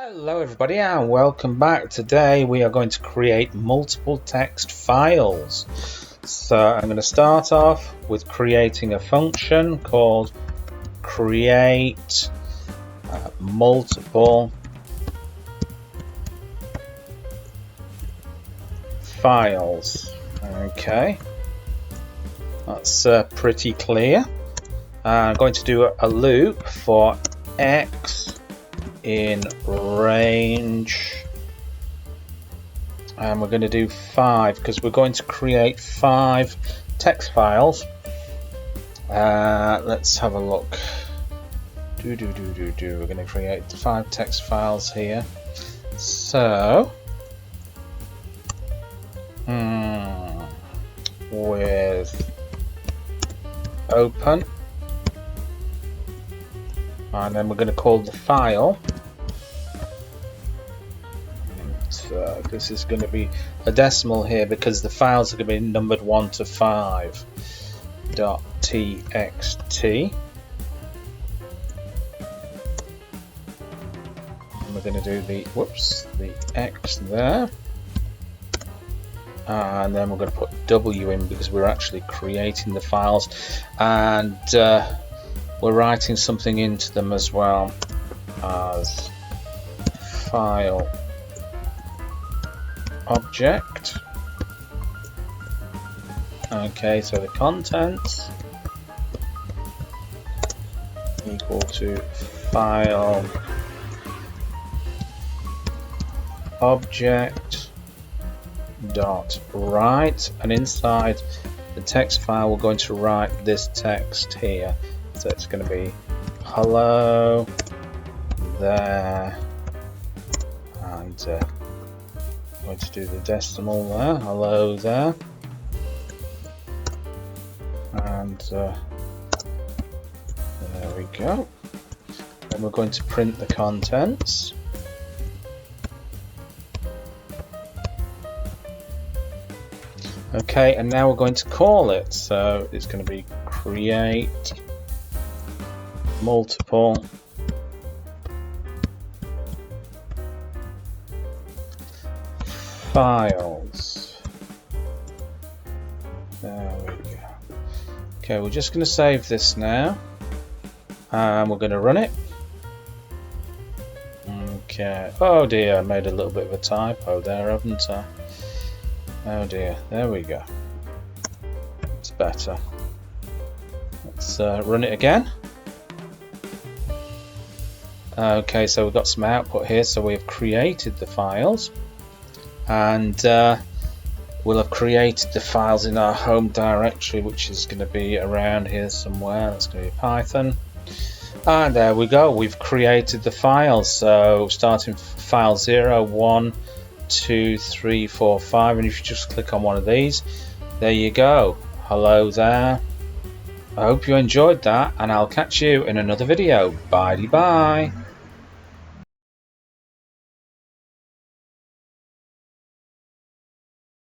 Hello everybody and welcome back. Today we are going to create multiple text files. So I'm going to start off with creating a function called create multiple files. Okay, that's pretty clear. I'm going to do a loop for x in range, and we're going to do 5 because we're going to create 5 text files. Let's have a look. We're going to create 5 text files here. So with open, and then we're going to call the file. So this is going to be a decimal here because the files are going to be numbered 1 to 5. .txt. And we're going to do the x there, and then we're going to put w in because we're actually creating the files, and we're writing something into them as well as file object. Okay, so the contents equal to file object dot write, and inside the text file we're going to write this text here. So it's going to be hello there, and I'm going to do the decimal there, hello there, and there we go. Then we're going to print the contents. Okay, and now we're going to call it, so it's going to be create multiple files. There we go. Okay, we're just going to save this now, and we're going to run it. Okay. Oh dear, I made a little bit of a typo there, haven't I? Oh dear. There we go. It's better. Let's run it again. Okay, so we've got some output here. So we've created the files, and we'll have created the files in our home directory, which is going to be around here somewhere. That's going to be Python, and there we go. We've created the files. So starting file 0, 1, 2, 3, 4, 5, and if you just click on one of these, there you go. Hello there. I hope you enjoyed that, and I'll catch you in another video. Bye bye.